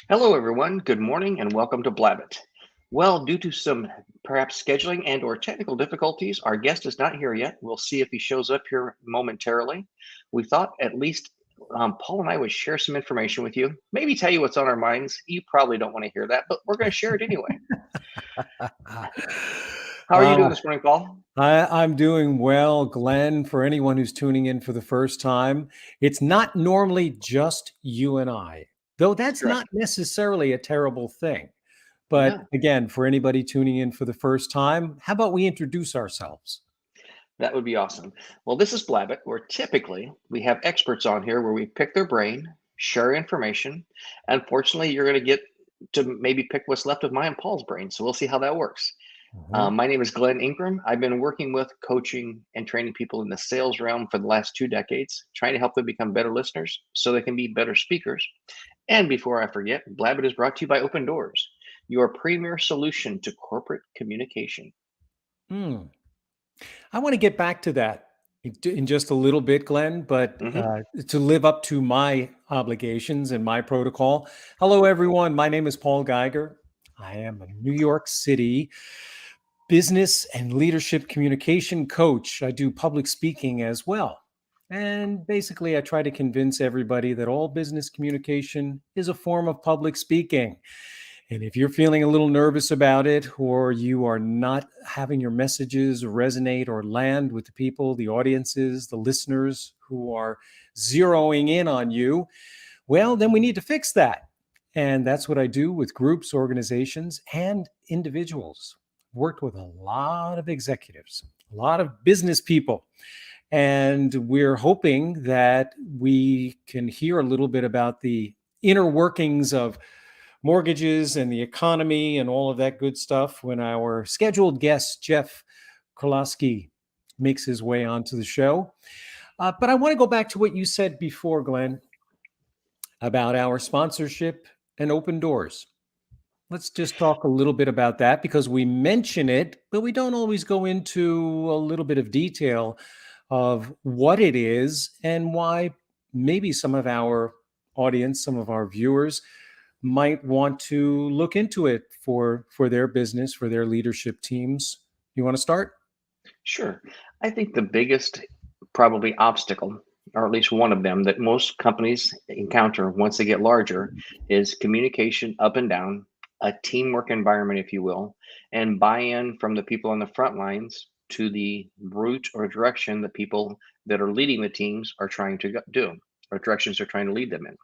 Hello, everyone. Good morning and welcome to Blabbit. Well, due to some perhaps scheduling and or technical difficulties, our guest is not here yet. We'll see if he shows up here momentarily. We thought at least Paul and I would share some information with you, maybe tell you what's on our minds. You probably don't want to hear that, but we're going to share it anyway. How are you doing Uh, this morning, Paul? I'm doing well, Glenn. For anyone who's tuning in for the first time, it's not normally just you and I, though that's not Correct. necessarily a terrible thing. But No, again, for anybody tuning in for the first time, how about we introduce ourselves? that would be awesome. Well, this is Blabbit, where typically we have experts on here where we pick their brain, share information. Unfortunately, you're going to get to maybe pick what's left of my and Paul's brain. So we'll see how that works. Mhm. My name is Glenn Ingram. I've been working with coaching and training people in the sales realm for the last 2 decades, trying to help them become better listeners so they can be better speakers. And before I forget, Blabbit is brought to you by Open Doors, your premier solution to corporate communication. Hmm. I want to get back to that in just a little bit, Glenn, but Hmm. to live up to my obligations and my protocol. Hello, everyone. My name is Paul Geiger. I am a New York City business and leadership communication coach. I do public speaking as well. And basically, I try to convince everybody that all business communication is a form of public speaking. And if you're feeling a little nervous about it, or you are not having your messages resonate or land with the people, the audiences, the listeners who are zeroing in on you, well, then we need to fix that. And that's what I do with groups, organizations, and individuals. Worked with a lot of executives, a lot of business people. And we're hoping that we can hear a little bit about the inner workings of mortgages and the economy and all of that good stuff when our scheduled guest, Jeff Krolosky, makes his way onto the show. But I want to go back to what you said before, Glenn, about our sponsorship and open doors. Let's just talk a little bit about that because we mention it, but we don't always go into a little bit of detail of what it is and why maybe some of our audience, some of our viewers might want to look into it for their business, for their leadership teams. You want to start? Sure. I think the biggest probably obstacle, or at least one of them, that most companies encounter once they get larger is communication up and down, a teamwork environment, if you will, and buy in from the people on the front lines to the route or direction the people that are leading the teams are trying to do, or directions they're trying to lead them in.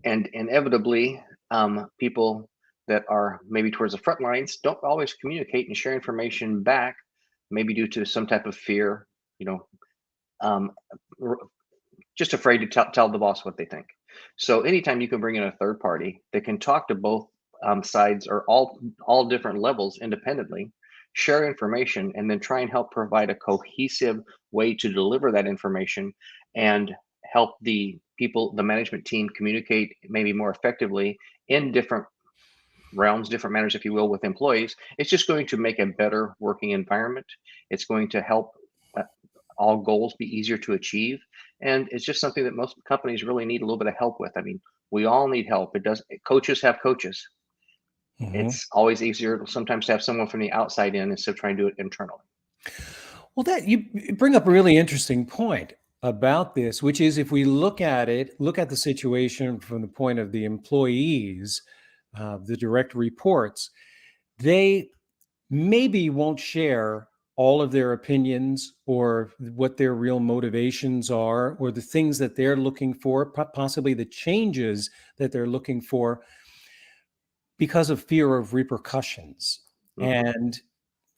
And inevitably, people that are maybe towards the front lines don't always communicate and share information back, maybe due to some type of fear, you know, um, r- just afraid to tell the boss what they think. So anytime you can bring in a third party that can talk to both sides or all different levels independently, share information, and then try and help provide a cohesive way to deliver that information and help the people, the management team, communicate maybe more effectively in different realms, different manners, if you will, with employees, it's just going to make a better working environment. It's going to help uh, all goals be easier to achieve. And it's just something that most companies really need a little bit of help with. I mean, we all need help. It does. Coaches have coaches. Mhm. It's always easier sometimes to have someone from the outside in instead of trying to do it internally. Well, that you bring up a really interesting point about this, which is if we look at it, look at the situation from the point of the employees, the direct reports, they maybe won't share all of their opinions or what their real motivations are or the things that they're looking for, possibly the changes that they're looking for because of fear of repercussions. Hmm. And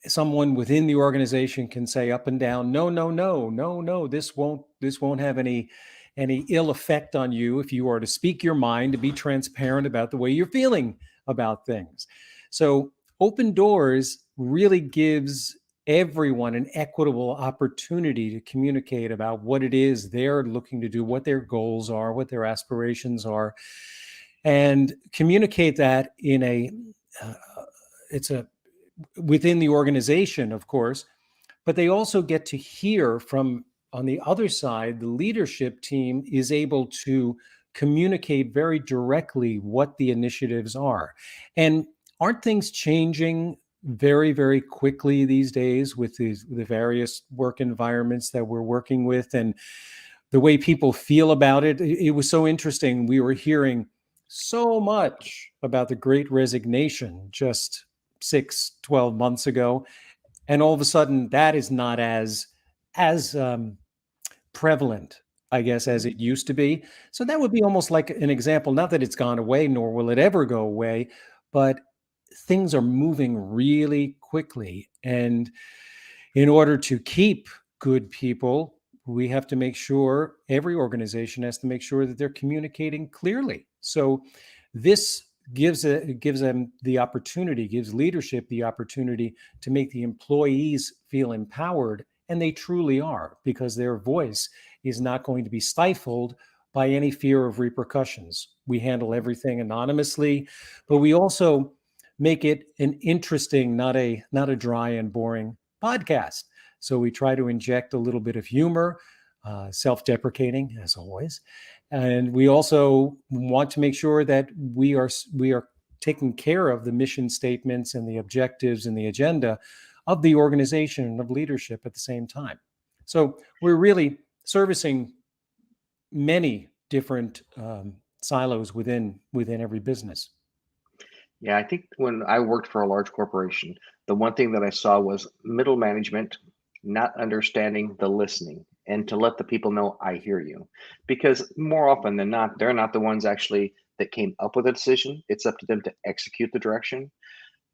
someone within the organization can say up and down, no, no, no, no, no, this won't have any ill effect on you if you are to speak your mind, to be transparent about the way you're feeling about things. So open doors really gives everyone an equitable opportunity to communicate about what it is they're looking to do, what their goals are, what their aspirations are, and communicate that in a uh, it's a within the organization, of course, but they also get to hear from on the other side, the leadership team is able to communicate very directly what the initiatives are. And aren't things changing very, very quickly these days with the various work environments that we're working with and the way people feel about it? It was so interesting. We were hearing so much about the great resignation just 6, 12 months ago. And all of a sudden that is not as prevalent, I guess, as it used to be. So that would be almost like an example, not that it's gone away, nor will it ever go away, but things are moving really quickly. And in order to keep good people, we have to make sure, every organization has to make sure that they're communicating clearly. So this gives them the opportunity, gives leadership the opportunity to make the employees feel empowered, and they truly are, because their voice is not going to be stifled by any fear of repercussions. We handle everything anonymously, but we also make it an interesting, not a dry and boring podcast. So we try to inject a little bit of humor, self-deprecating as always, and we also want to make sure that we are taking care of the mission statements and the objectives and the agenda of the organization and of leadership at the same time. So we're really servicing many different silos within every business. Yeah, I think when I worked for a large corporation, the one thing that I saw was middle management not understanding the listening and to let the people know I hear you. Because more often than not, they're not the ones actually that came up with a decision. It's up to them to execute the direction.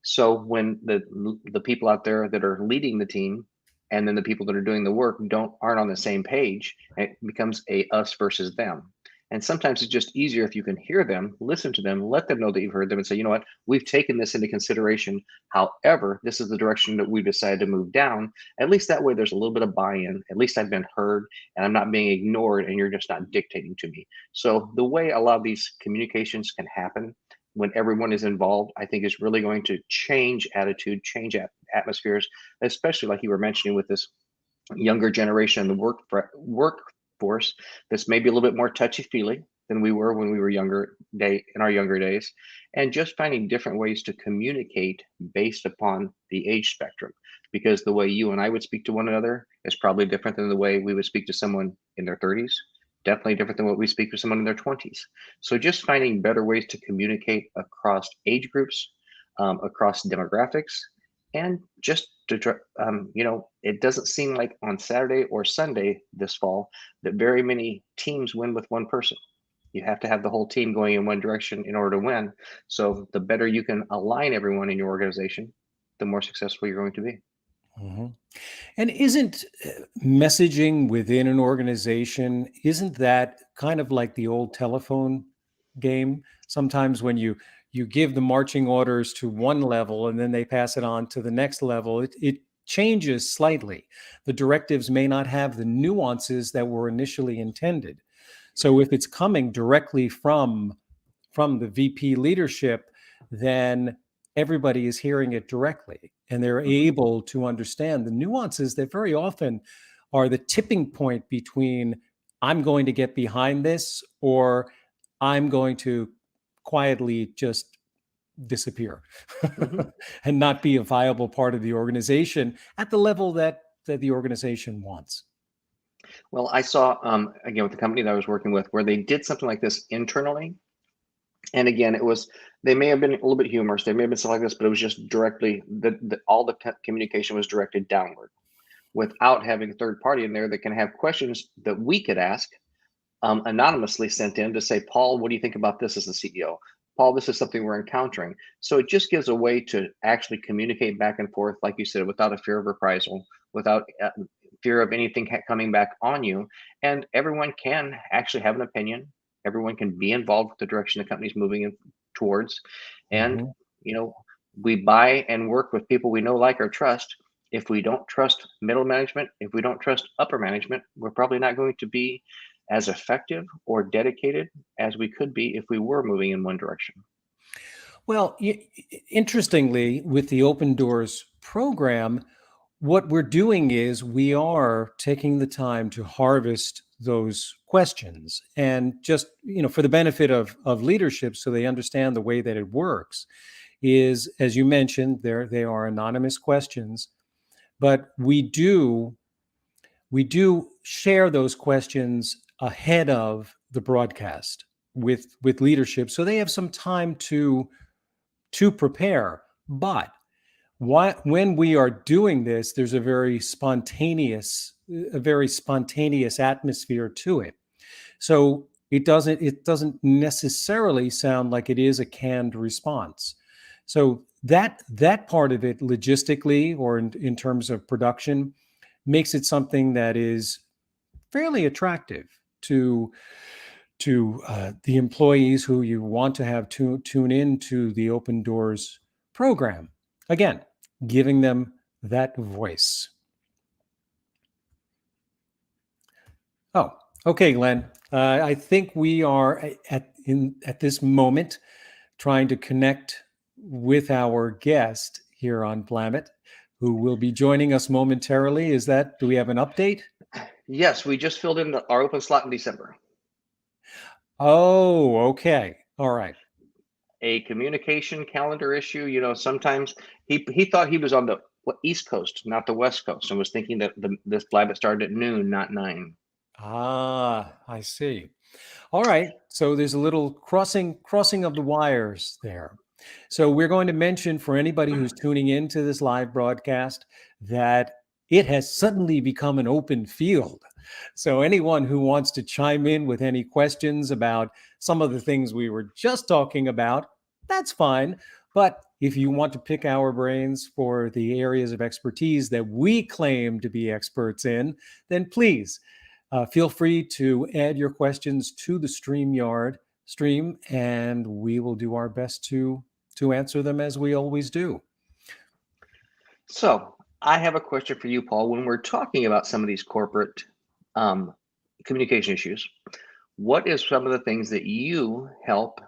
So when the people out there that are leading the team and then the people that are doing the work aren't on the same page, it becomes a us versus them. And sometimes it's just easier if you can hear them, listen to them, let them know that you've heard them and say, you know what, we've taken this into consideration. However, this is the direction that we've decided to move down. At least that way there's a little bit of buy-in. At least I've been heard and I'm not being ignored and you're just not dictating to me. So the way a lot of these communications can happen when everyone is involved, I think is really going to change attitude, change atmospheres, especially like you were mentioning with this younger generation in the workforce that's maybe a little bit more touchy-feely than we were when we were in our younger days, and just finding different ways to communicate based upon the age spectrum, because the way you and I would speak to one another is probably different than the way we would speak to someone in their 30s, definitely different than what we speak to someone in their 20s. So just finding better ways to communicate across age groups, across demographics, and just to it doesn't seem like on Saturday or Sunday this fall that very many teams win with one person. You have to have the whole team going in one direction in order to win. So the better you can align everyone in your organization, the more successful you're going to be. Mm-hmm. And isn't messaging within an organization, isn't that kind of like the old telephone game? Sometimes when you give the marching orders to one level and then they pass it on to the next level, it changes slightly. The directives may not have the nuances that were initially intended. So if it's coming directly from the VP leadership, then everybody is hearing it directly and they're able to understand the nuances that very often are the tipping point between I'm going to get behind this or I'm going to quietly just disappear and not be a viable part of the organization at the level that the organization wants. Well, I saw again with the company that I was working with where they did something like this internally. And again, they may have been a little bit humorous, they may have been something like this, but it was just directly all the communication was directed downward without having a third party in there that can have questions that we could ask anonymously sent in to say, Paul, what do you think about this as the CEO? Paul, this is something we're encountering. So it just gives a way to actually communicate back and forth, like you said, without a fear of reprisal, without fear of anything coming back on you. And everyone can actually have an opinion. Everyone can be involved with the direction the company's moving in towards. And, we buy and work with people we know, like, or trust. If we don't trust middle management, if we don't trust upper management, we're probably not going to be as effective or dedicated as we could be if we were moving in one direction. Well, interestingly, with the Open Doors program, what we're doing is we are taking the time to harvest those questions. And just, for the benefit of leadership, so they understand the way that it works, is, as you mentioned, they are anonymous questions, but we do share those questions ahead of the broadcast with leadership, so they have some time to prepare. But when we are doing this, there's a very spontaneous atmosphere to it. So it doesn't necessarily sound like it is a canned response. So that part of it, logistically or in terms of production, makes it something that is fairly attractive to the employees who you want to have tune into the Open Doors program. Again, giving them that voice. Oh, okay, Glenn. I think we are at this moment trying to connect with our guest here on Blabbit, who will be joining us momentarily. Do we have an update? Yes, we just filled in our open slot in December. Oh, okay. All right. A communication calendar issue. Sometimes he thought he was on the East Coast, not the West Coast, and was thinking that this Blabbit started at noon, not 9. Ah, I see. All right. So there's a little crossing of the wires there. So we're going to mention, for anybody who's tuning into this live broadcast, that it has suddenly become an open field. So anyone who wants to chime in with any questions about some of the things we were just talking about, that's fine. But if you want to pick our brains for the areas of expertise that we claim to be experts in, then please feel free to add your questions to the StreamYard stream, and we will do our best to answer them, as we always do. So I have a question for you, Paul. When we're talking about some of these corporate communication issues, what is some of the things that you help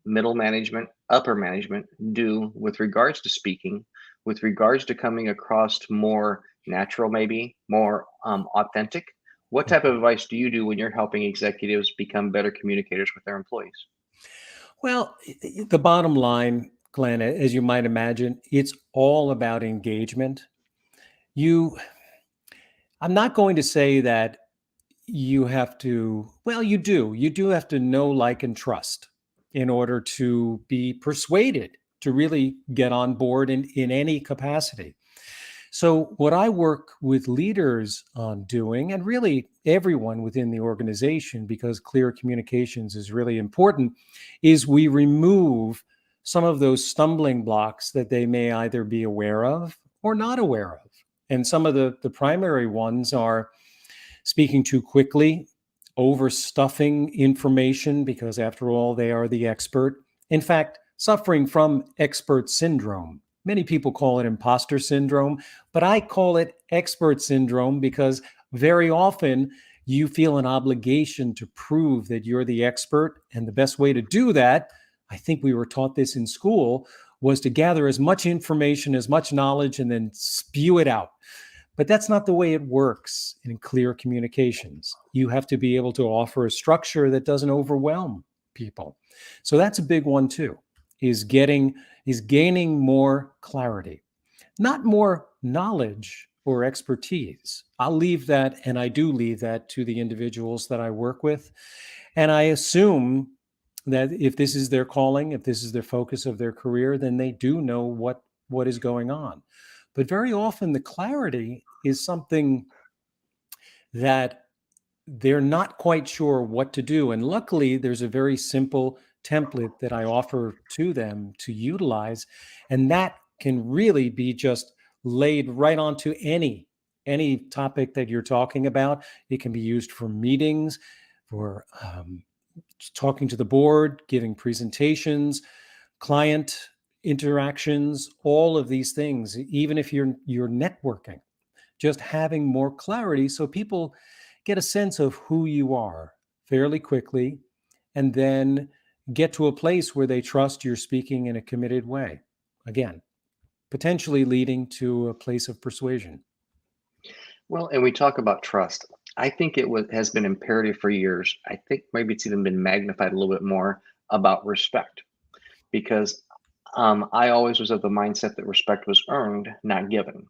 middle management, upper management do with regards to speaking, with regards to coming across more natural, maybe more authentic? What type of advice do you do when you're helping executives become better communicators with their employees? Well, the bottom line, Glenn, as you might imagine, it's all about engagement. I'm not going to say that you have to, well, you do have to know, like, and trust in order to be persuaded to really get on board in any capacity. So what I work with leaders on doing, and really everyone within the organization, because clear communications is really important, is we remove some of those stumbling blocks that they may either be aware of or not aware of. And some of the primary ones are speaking too quickly, overstuffing information, because after all, they are the expert. In fact, suffering from expert syndrome. Many people call it imposter syndrome, but I call it expert syndrome because very often you feel an obligation to prove that you're the expert. And the best way to do that, I think we were taught this in school, was to gather as much information, as much knowledge, and then spew it out. But that's not the way it works in clear communications. You have to be able to offer a structure that doesn't overwhelm people. So that's a big one too, is gaining more clarity, not more knowledge or expertise. I'll leave that, and I do leave that, to the individuals that I work with. And I assume that if this is their calling, if this is their focus of their career, then they do know what is going on. But very often the clarity is something that they're not quite sure what to do. And luckily, there's a very simple template that I offer to them to utilize. And that can really be just laid right onto any topic that you're talking about. It can be used for meetings, for talking to the board, giving presentations, client interactions, all of these things. Even if you're networking, just having more clarity so people get a sense of who you are fairly quickly, and then get to a place where they trust you're speaking in a committed way. Again, potentially leading to a place of persuasion. Well, and we talk about trust. I think has been imperative for years. I think maybe it's even been magnified a little bit more about respect because I always was of the mindset that respect was earned, not given.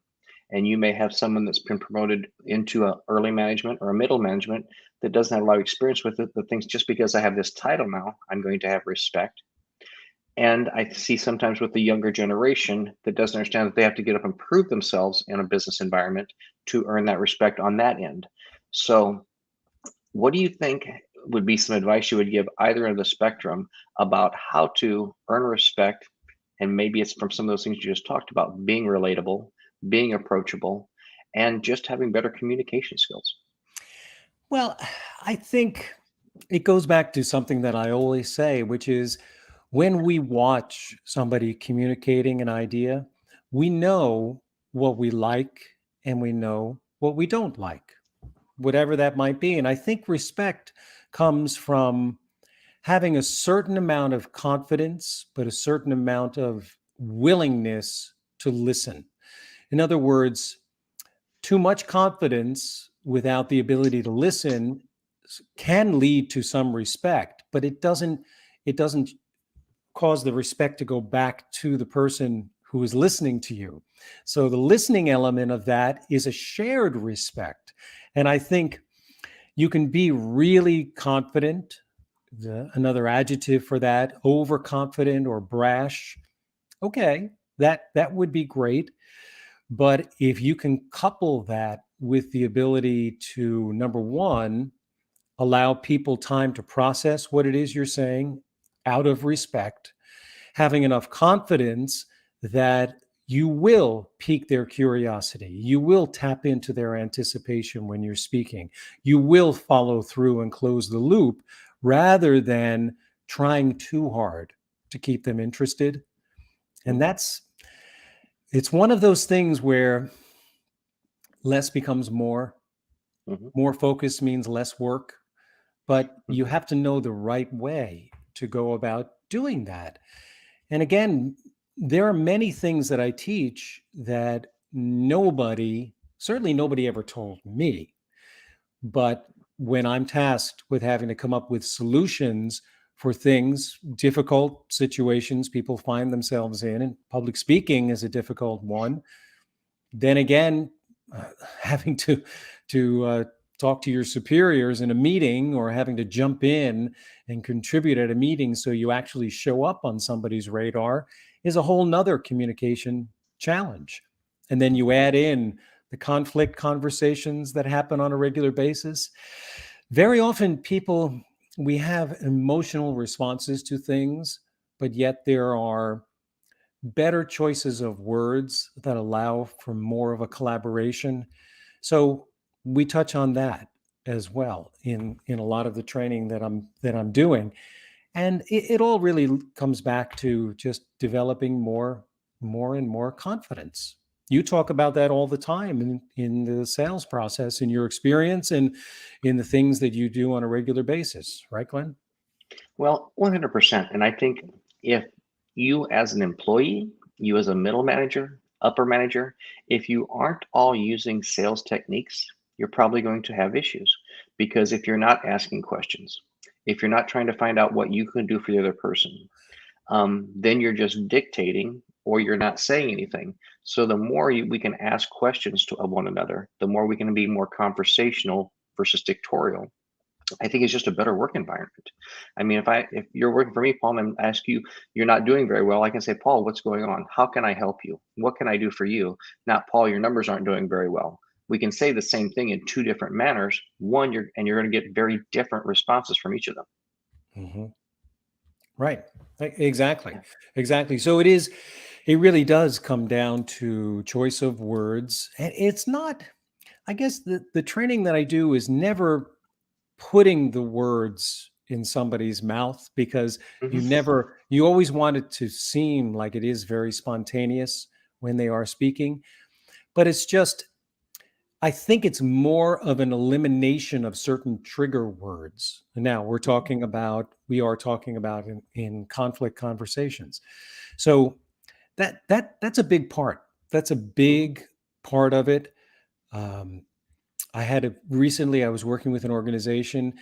And you may have someone that's been promoted into a early management or a middle management that doesn't have a lot of experience with it, that thinks just because I have this title now, I'm going to have respect. And I see sometimes with the younger generation that doesn't understand that they have to get up and prove themselves in a business environment to earn that respect on that end. So, what do you think would be some advice you would give either end of the spectrum about how to earn respect? And maybe it's from some of those things you just talked about, being relatable, being approachable, and just having better communication skills. Well, I think it goes back to something that I always say, which is when we watch somebody communicating an idea, we know what we like and we know what we don't like, whatever that might be. And I think respect comes from having a certain amount of confidence, but a certain amount of willingness to listen. In other words, too much confidence without the ability to listen can lead to some respect, but it doesn't cause the respect to go back to the person who is listening to you. So the listening element of that is a shared respect. And I think you can be really confident. Another adjective for that, overconfident or brash. Okay, that would be great. But if you can couple that with the ability to, number one, allow people time to process what it is you're saying out of respect, having enough confidence that you will pique their curiosity. You will tap into their anticipation when you're speaking. You will follow through and close the loop rather than trying too hard to keep them interested. And Mhm, it's one of those things where less becomes more. mhm, More focus means less work, but you mhm. have to know the right way to go about doing that. And again, there are many things that I teach that certainly nobody ever told me. But when I'm tasked with having to come up with solutions for things, difficult situations people find themselves in, and public speaking is a difficult one, then again, uh, having to talk to your superiors in a meeting or having to jump in and contribute at a meeting so you actually show up on somebody's radar is a whole nother communication challenge. And then you add in the conflict conversations that happen on a regular basis. Very often we have emotional responses to things, but yet there are better choices of words that allow for more of a collaboration. So we touch on that as well in a lot of the training that I'm doing. And it all really comes back to just developing more and more confidence. You talk about that all the time in the sales process, in your experience, and in the things that you do on a regular basis, right, Glenn? Well, 100%. And I think if you as an employee, you as a middle manager, upper manager, if you aren't all using sales techniques, you're probably going to have issues because if you're not asking questions, if you're not trying to find out what you can do for the other person, then you're just dictating or you're not saying anything. So the more we can ask questions to of one another, the more we can be more conversational versus dictatorial. I think it's just a better work environment. I mean, if you're working for me, Paul, and I ask you, you're not doing very well, I can say, Paul, what's going on? How can I help you? What can I do for you? Not, Paul, your numbers aren't doing very well. We can say the same thing in two different manners. You're going to get very different responses from each of them. Hmm. Right. Exactly. Yeah. Exactly. So it really does come down to choice of words. And it's not, I guess the training that I do is never putting the words in somebody's mouth because Mhm. you always want it to seem like it is very spontaneous when they are speaking. But it's just, I think it's more of an elimination of certain trigger words. Now Mhm. we are talking about in conflict conversations. So that's a big part. That's a Mhm. big part of it. Um, recently I was working with an organization,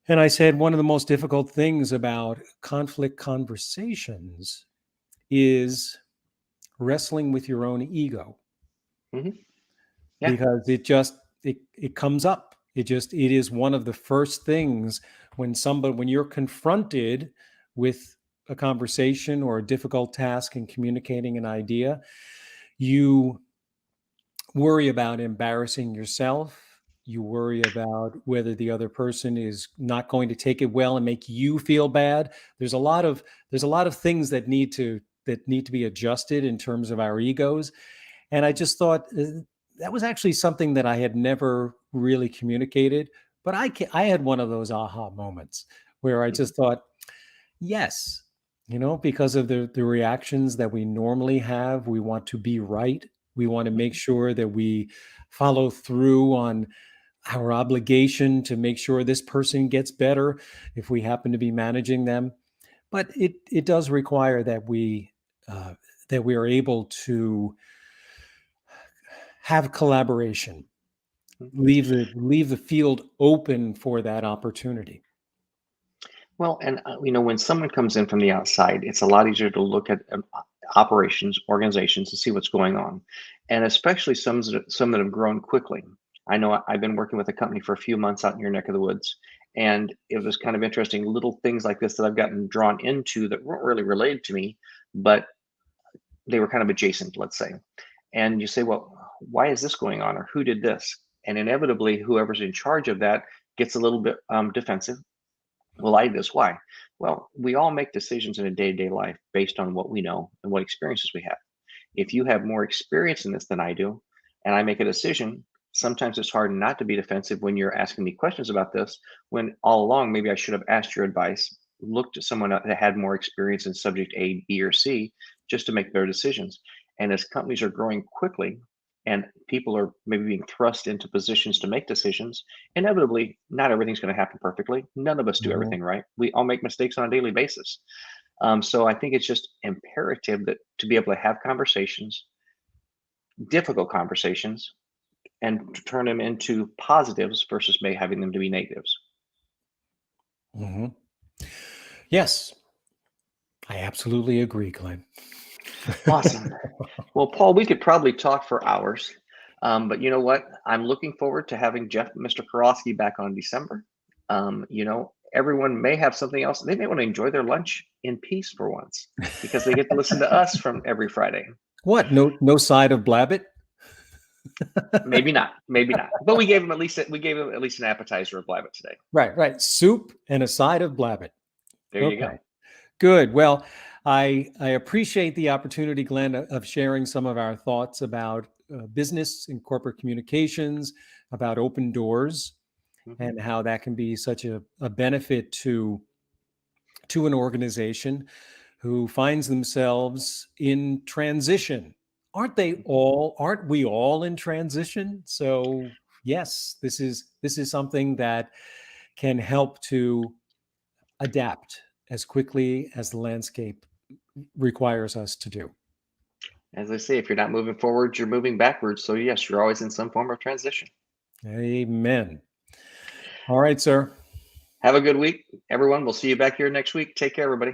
and I said one of the most difficult things about conflict conversations is wrestling with your own ego. Yeah. Because it comes up. It is one of the first things when you're confronted with a conversation or a difficult task in communicating an idea, you worry about embarrassing yourself. You worry about whether the other person is not going to take it well and make you feel bad. There's a lot of things that need to be adjusted in terms of our egos. And I just thought that was actually something that I had never really communicated. But I had one of those aha moments where I just thought, yes, because of the reactions that we normally have, we want to be right. We want to make sure that we follow through on our obligation to make sure this person gets better if we happen to be managing them. But it does require that we are able to have collaboration, leave the field open for that opportunity. Well, and when someone comes in from the outside, it's a lot easier to look at operations, organizations, and see what's going on, and especially some that have grown quickly. I know I've been working with a company for a few months out in your neck of the woods, and it was kind of interesting. Little things like this that I've gotten drawn into that weren't really related to me, but they were kind of adjacent, let's say. And you say, well, why is this going on, or who did this? And inevitably, whoever's in charge of that gets a little bit defensive. Well, I did this. Why? Well, we all make decisions in a day-to-day life based on what we know and what experiences we have. If you have more experience in this than I do, and I make a decision, sometimes it's hard not to be defensive when you're asking me questions about this, when all along maybe I should have asked your advice, looked at someone that had more experience in subject A, B, or C, just to make better decisions. And as companies are growing quickly, and people are maybe being thrust into positions to make decisions, inevitably, not everything's going to happen perfectly. None of us do Mhm. everything right. We all make mistakes on a daily basis. So I think it's just imperative that to be able to have conversations, difficult conversations, and to turn them into positives versus maybe having them to be negatives. Mhm. Yes, I absolutely agree, Glenn. Awesome. Well, Paul, we could probably talk for hours, but you know what? I'm looking forward to having Mr. Krolosky back on December. Everyone may have something else. They may want to enjoy their lunch in peace for once because they get to listen to us from every Friday. What? No side of Blabbit? Maybe not, maybe not. But we gave him at least an appetizer of Blabbit today. Right. Soup and a side of Blabbit. There you go. Good. Well, I appreciate the opportunity, Glenn, of sharing some of our thoughts about business and corporate communications, about open doors, and how that can be such a benefit to an organization who finds themselves in transition. Aren't we all in transition? So yes, this is something that can help to adapt as quickly as the landscape requires us to do. As I say, if you're not moving forward, you're moving backwards. So yes, you're always in some form of transition. Amen. All right, sir. Have a good week, everyone. We'll see you back here next week. Take care, everybody.